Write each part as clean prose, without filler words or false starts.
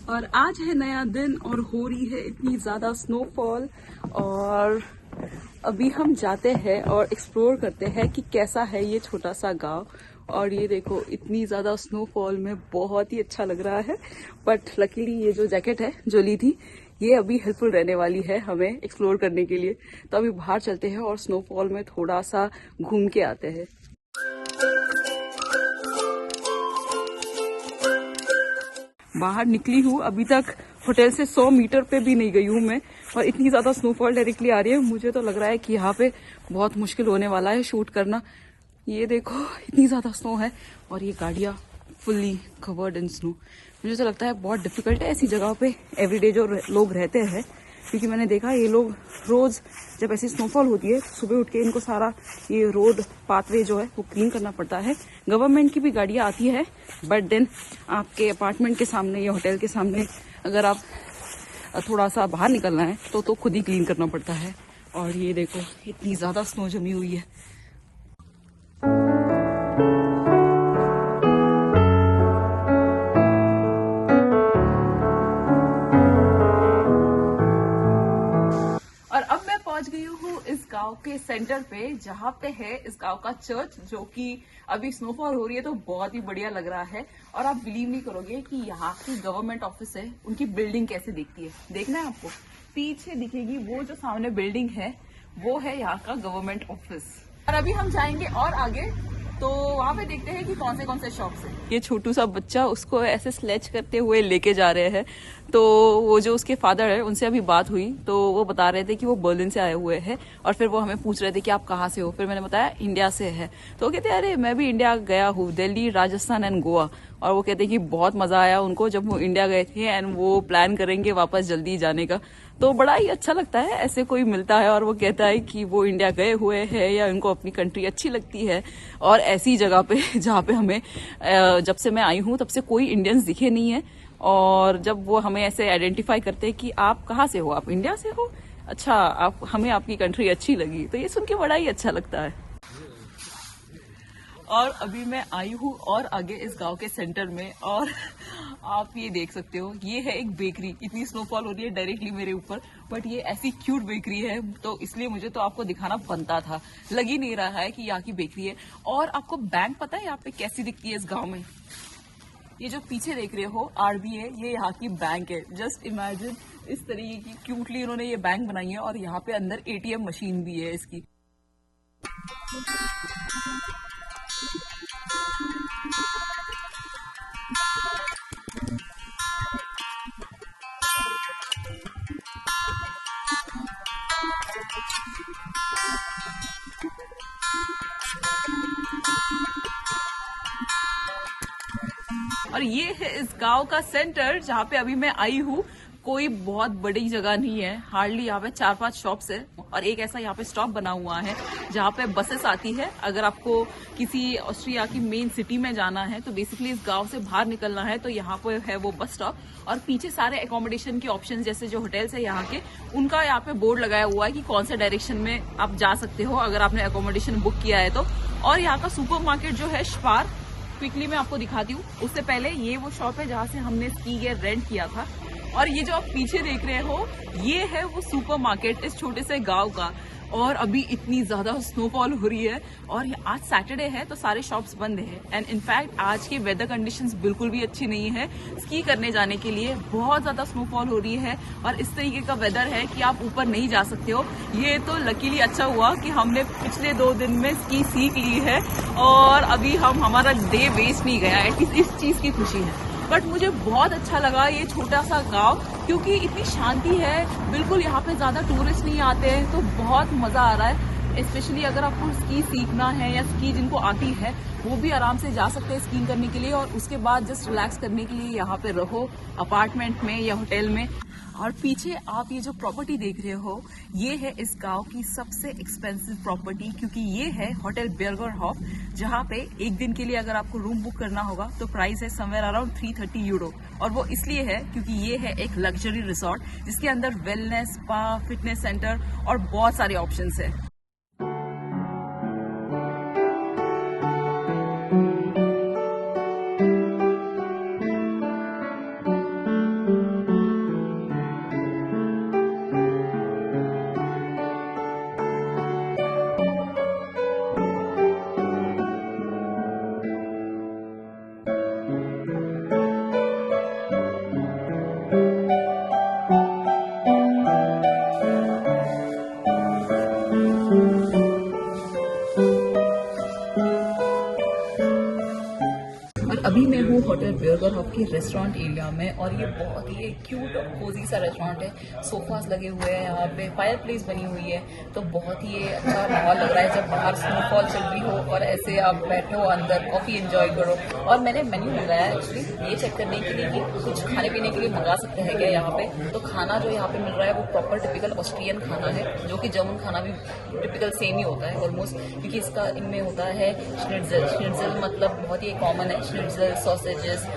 और आज है नया दिन और हो रही है इतनी ज़्यादा स्नोफॉल। और अभी हम जाते हैं और एक्सप्लोर करते हैं कि कैसा है ये छोटा सा गांव। और ये देखो इतनी ज़्यादा स्नोफॉल में बहुत ही अच्छा लग रहा है। बट लकीली ये जो जैकेट है जो ली थी ये अभी हेल्पफुल रहने वाली है हमें एक्सप्लोर करने के लिए। तो अभी बाहर चलते हैं और स्नोफॉल में थोड़ा सा घूम के आते हैं। बाहर निकली हूँ, अभी तक होटल से 100 मीटर पे भी नहीं गई हूँ मैं। और इतनी ज्यादा स्नोफॉल डायरेक्टली आ रही है, मुझे तो लग रहा है कि यहाँ पे बहुत मुश्किल होने वाला है शूट करना। ये देखो इतनी ज्यादा स्नो है और ये गाड़ियाँ फुल्ली कवर्ड इन स्नो। मुझे तो लगता है बहुत डिफिकल्ट है ऐसी जगह पे एवरीडे जो लोग रहते हैं, क्योंकि मैंने देखा ये लोग रोज जब ऐसी स्नोफॉल होती है सुबह उठ के इनको सारा ये रोड पाथवे जो है वो क्लीन करना पड़ता है। गवर्नमेंट की भी गाड़ियां आती है, बट देन आपके अपार्टमेंट के सामने या होटल के सामने अगर आप थोड़ा सा बाहर निकलना है तो खुद ही क्लीन करना पड़ता है। और ये देखो इतनी ज्यादा स्नो जमी हुई है। पहुंच गई हूँ इस गांव के सेंटर पे, जहाँ पे है इस गांव का चर्च, जो कि अभी स्नोफॉल हो रही है तो बहुत ही बढ़िया लग रहा है। और आप बिलीव नहीं करोगे कि यहाँ की गवर्नमेंट ऑफिस है, उनकी बिल्डिंग कैसे दिखती है। देखना है आपको, पीछे दिखेगी वो जो सामने बिल्डिंग है वो है यहाँ का गवर्नमेंट ऑफिस। और अभी हम जाएंगे और आगे तो वहाँ पे देखते हैं कि कौन से शॉप्स हैं। ये छोटू सा बच्चा उसको ऐसे स्लेच करते हुए लेके जा रहे हैं। तो वो जो उसके फादर है उनसे अभी बात हुई तो वो बता रहे थे कि वो बर्लिन से आए हुए हैं। और फिर वो हमें पूछ रहे थे कि आप कहाँ से हो। फिर मैंने बताया इंडिया से है। तो वो कहते अरे मैं भी इंडिया गया हूँ, दिल्ली, राजस्थान एंड गोवा। और वो कहते कि बहुत मजा आया उनको जब वो इंडिया गए थे एंड वो प्लान करेंगे वापस जल्दी जाने का। तो बड़ा ही अच्छा लगता है ऐसे कोई मिलता है और वो कहता है कि वो इंडिया गए हुए हैं या उनको अपनी कंट्री अच्छी लगती है। और ऐसी जगह पे जहाँ पे हमें जब से मैं आई हूँ तब से कोई इंडियंस दिखे नहीं है। और जब वो हमें ऐसे आइडेंटिफाई करते हैं कि आप कहाँ से हो, आप इंडिया से हो, अच्छा आप हमें आपकी कंट्री अच्छी लगी, तो ये सुन के बड़ा ही अच्छा लगता है। और अभी मैं आई हूँ और आगे इस गांव के सेंटर में, और आप ये देख सकते हो ये है एक बेकरी। इतनी स्नोफॉल हो रही है डायरेक्टली मेरे ऊपर, बट ये ऐसी क्यूट बेकरी है तो इसलिए मुझे तो आपको दिखाना बनता था। लग ही नहीं रहा है कि यहाँ की बेकरी है। और आपको बैंक पता है यहाँ पे कैसी दिखती है इस गाँव में? ये जो पीछे देख रहे हो RBA, ये यहाँ की बैंक है। जस्ट इमेजिन इस तरीके की क्यूटली इन्होंने ये बैंक बनाई है। और यहाँ पे अंदर ATM मशीन भी है इसकी। और ये है इस गांव का सेंटर जहाँ पे अभी मैं आई हूँ। कोई बहुत बड़ी जगह नहीं है, हार्डली यहाँ पे 4-5 शॉप्स है और एक ऐसा यहाँ पे स्टॉप बना हुआ है जहाँ पे बसेस आती है। अगर आपको किसी ऑस्ट्रिया की मेन सिटी में जाना है तो बेसिकली इस गांव से बाहर निकलना है तो यहाँ पे है वो बस स्टॉप। और पीछे सारे एकोमोडेशन के ऑप्शन, जैसे जो होटल्स है यहाँ के, उनका यहाँ पे बोर्ड लगाया हुआ है कि कौन से डायरेक्शन में आप जा सकते हो अगर आपने एकोमोडेशन बुक किया है तो। और यहाँ का सुपर मार्केट जो है स्पार, क्विकली मैं आपको दिखाती हूँ। उससे पहले ये वो शॉप है जहाँ से हमने स्की गियर रेंट किया था। और ये जो आप पीछे देख रहे हो ये है वो सुपर मार्केट इस छोटे से गांव का। और अभी इतनी ज्यादा स्नोफॉल हो रही है और आज सैटरडे है तो सारे शॉप्स बंद है। एंड इनफैक्ट आज की वेदर कंडीशंस बिल्कुल भी अच्छी नहीं है स्की करने जाने के लिए। बहुत ज्यादा स्नोफॉल हो रही है और इस तरीके का वेदर है कि आप ऊपर नहीं जा सकते हो। ये तो लकीली अच्छा हुआ कि हमने पिछले 2 दिन में स्की सीख ली है और अभी हमारा डे वेस्ट नहीं गया। एटलीस्ट इस चीज की खुशी है। बट मुझे बहुत अच्छा लगा ये छोटा सा गांव, क्योंकि इतनी शांति है बिल्कुल। यहाँ पे ज्यादा टूरिस्ट नहीं आते हैं तो बहुत मजा आ रहा है। स्पेशली अगर आपको स्की सीखना है या स्की जिनको आती है वो भी आराम से जा सकते हैं स्कीइंग करने के लिए। और उसके बाद जस्ट रिलैक्स करने के लिए यहाँ पे रहो अपार्टमेंट में या होटल में। और पीछे आप ये जो प्रॉपर्टी देख रहे हो ये है इस गांव की सबसे एक्सपेंसिव प्रॉपर्टी, क्योंकि ये है होटल बेरगरहॉफ, जहाँ पे एक दिन के लिए अगर आपको रूम बुक करना होगा तो प्राइस है समवेयर अराउंड 330 यूरो। और वो इसलिए है क्योंकि ये है एक लग्जरी रिसोर्ट जिसके अंदर वेलनेस, स्पा, फिटनेस सेंटर और बहुत सारे ऑप्शंस है। ही रेस्टोरेंट एरिया में, और ये बहुत ही क्यूट और कोजी सा रेस्टोरेंट है। सोफास लगे हुए हैं यहाँ पे, फायर प्लेस बनी हुई है, तो बहुत ही अच्छा माहौल लग रहा है जब बाहर स्नोफॉल चल रही हो और ऐसे आप बैठो अंदर कॉफी एंजॉय करो। और मैंने मेन्यू मंगाया है एक्चुअली ये चेक करने के लिए कि कुछ खाने पीने के लिए मंगा सकते हैं क्या यहाँ पे। तो खाना जो यहाँ पे मिल रहा है वो प्रॉपर टिपिकल ऑस्ट्रियन खाना है, जो कि जर्मन खाना भी टिपिकल सेम ही होता है ऑलमोस्ट, क्योंकि इसका इनमें होता है श्निट्ज़ल। श्निट्ज़ल मतलब बहुत ही कॉमन है, श्निट्ज़ल सॉसेजेस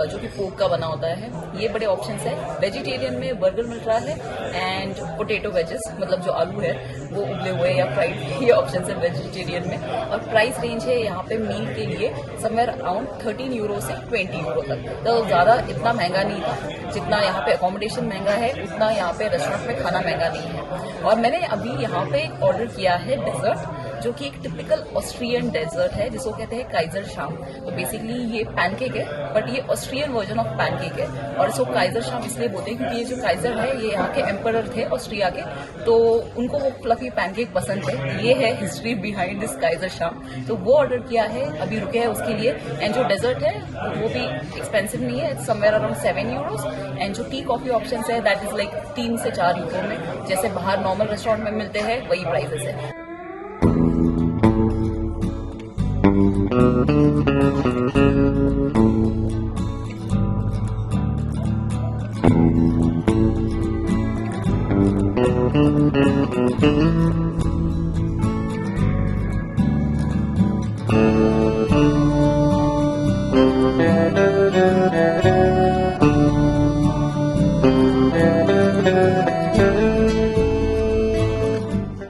जो कि पोर्क का बना होता है। ये बड़े ऑप्शंस है। वेजिटेरियन में बर्गर मिल रहा है एंड पोटैटो वेजेस, मतलब जो आलू है वो उबले हुए या फ्राइड, ये ऑप्शन है वेजिटेरियन में। और प्राइस रेंज है यहाँ पे मील के लिए समवेयर अराउंड 13 यूरो से 20 यूरो तक। तो ज़्यादा इतना महंगा नहीं था, जितना यहाँ पे अकोमोडेशन महंगा है उतना यहाँ पे रेस्टोरेंट में खाना महंगा नहीं है। और मैंने अभी यहाँ पे ऑर्डर किया है डेजर्ट, जो कि एक टिपिकल ऑस्ट्रियन डेजर्ट है जिसको कहते हैं काइजर शाम। तो बेसिकली ये पैनकेक है, बट ये ऑस्ट्रियन वर्जन ऑफ पैनकेक है। और इसको काइजर शाम इसलिए बोलते हैं क्योंकि ये जो काइजर है ये यहाँ के एम्परर थे ऑस्ट्रिया के, तो उनको वो फ्लफी पैनकेक पसंद है। ये है हिस्ट्री बिहाइंड दिस काइजर शाम। तो वो ऑर्डर किया है, अभी रुके हैं उसके लिए। एंड जो डेजर्ट है वो भी एक्सपेंसिव नहीं है, समवेयर अराउंड 7 यूरोस। एंड जो टी कॉफी ऑप्शन है दैट इज लाइक 3 से 4 यूरो में, जैसे बाहर नॉर्मल रेस्टोरेंट में मिलते हैं वही प्राइसेस है।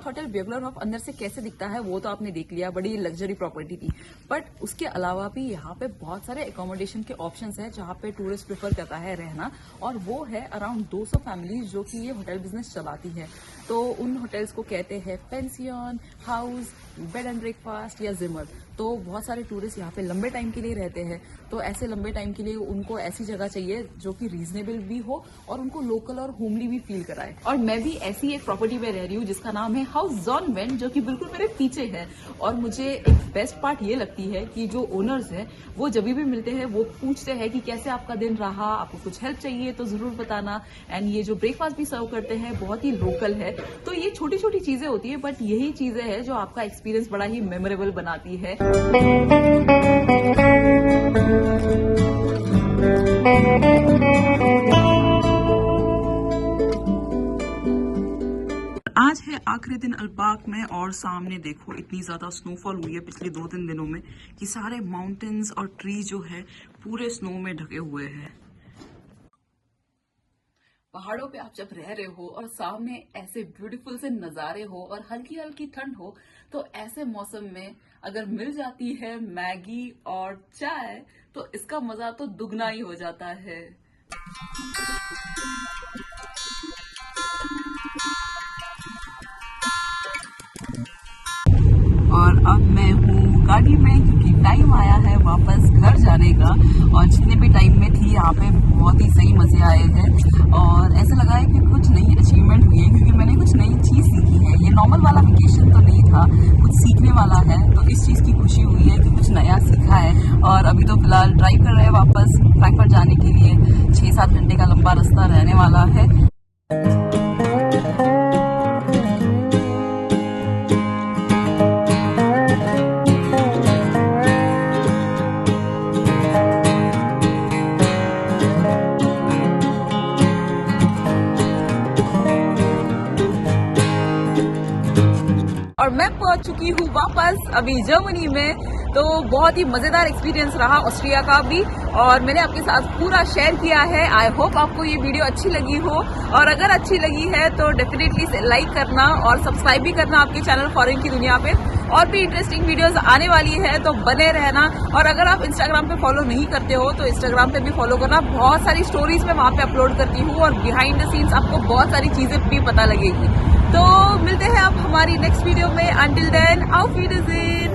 होटल ब्योगलरहोफ अंदर से कैसे दिखता है वो तो आपने देख लिया, बड़ी लग्जरी प्रॉपर्टी थी। बट उसके अलावा भी यहाँ पे बहुत सारे एकोमोडेशन के ऑप्शंस हैं जहाँ पे टूरिस्ट प्रेफर करता है रहना, और वो है अराउंड 200 फैमिलीज जो कि ये होटल बिजनेस चलाती है। तो उन होटल्स को कहते हैं पेंसियन, हाउस, बेड एंड ब्रेकफास्ट या जिमर। तो बहुत सारे टूरिस्ट यहाँ पे लंबे टाइम के लिए रहते हैं, तो ऐसे लंबे टाइम के लिए उनको ऐसी जगह चाहिए जो कि रीजनेबल भी हो और उनको लोकल और होमली भी फील कराए। और मैं भी ऐसी एक प्रॉपर्टी में रह रही हूँ जिसका नाम है हाउस ज़ॉनवेन, जो कि बिल्कुल मेरे पीछे है। और मुझे एक बेस्ट पार्ट ये लगती है कि जो ओनर्स हैं वो जब भी मिलते हैं वो पूछते हैं कि कैसे आपका दिन रहा, आपको कुछ हेल्प चाहिए तो जरूर बताना। एंड ये जो ब्रेकफास्ट भी सर्व करते हैं बहुत ही लोकल है। तो ये छोटी छोटी चीजें होती है, बट यही चीजें हैं जो आपका एक्सपीरियंस बड़ा ही मेमोरेबल बनाती है। आज है आखिरी दिन अल्बाक में, और सामने देखो इतनी ज्यादा स्नोफॉल हुई है पिछले 2-3 दिनों में कि सारे माउंटेन्स और ट्रीज जो है पूरे स्नो में ढके हुए हैं। पहाड़ों पे आप जब रह रहे हो और सामने ऐसे ब्यूटीफुल से नजारे हो और हल्की हल्की ठंड हो, तो ऐसे मौसम में अगर मिल जाती है मैगी और चाय तो इसका मजा तो दुगना ही हो जाता है। और अब मैं हूँ गाड़ी में क्योंकि टाइम आया है वापस घर जाने का। और जितने भी टाइम में थी यहाँ पे बहुत ही सही मजे आए हैं, और ऐसा लगा है कि कुछ नई अचीवमेंट हुई है क्योंकि मैंने कुछ नई चीज सीखी है। ये नॉर्मल वाला वेकेशन तो नहीं था, कुछ सीखने वाला है, तो इस चीज की खुशी हुई है कि कुछ नया सीखा है। और अभी तो फिलहाल ड्राइव कर रहे हैं वापस फ्रैंकफर्ट जाने के लिए। 6-7 घंटे का लंबा रास्ता रहने वाला है। और मैं पहुंच चुकी हूँ वापस अभी जर्मनी में। तो बहुत ही मजेदार एक्सपीरियंस रहा ऑस्ट्रिया का भी, और मैंने आपके साथ पूरा शेयर किया है। आई होप आपको ये वीडियो अच्छी लगी हो, और अगर अच्छी लगी है तो डेफिनेटली लाइक करना और सब्सक्राइब भी करना आपके चैनल फॉरेन की दुनिया पे। और भी इंटरेस्टिंग वीडियोस आने वाली है तो बने रहना। और अगर आप इंस्टाग्राम पे फॉलो नहीं करते हो तो इंस्टाग्राम पे भी फॉलो करना, बहुत सारी स्टोरीज मैं वहां पे अपलोड करती हूँ और बिहाइंड द सीन्स आपको बहुत सारी चीजें भी पता लगेगी। तो मिलते हैं अब हमारी नेक्स्ट वीडियो में। Until then, auf Wiedersehen।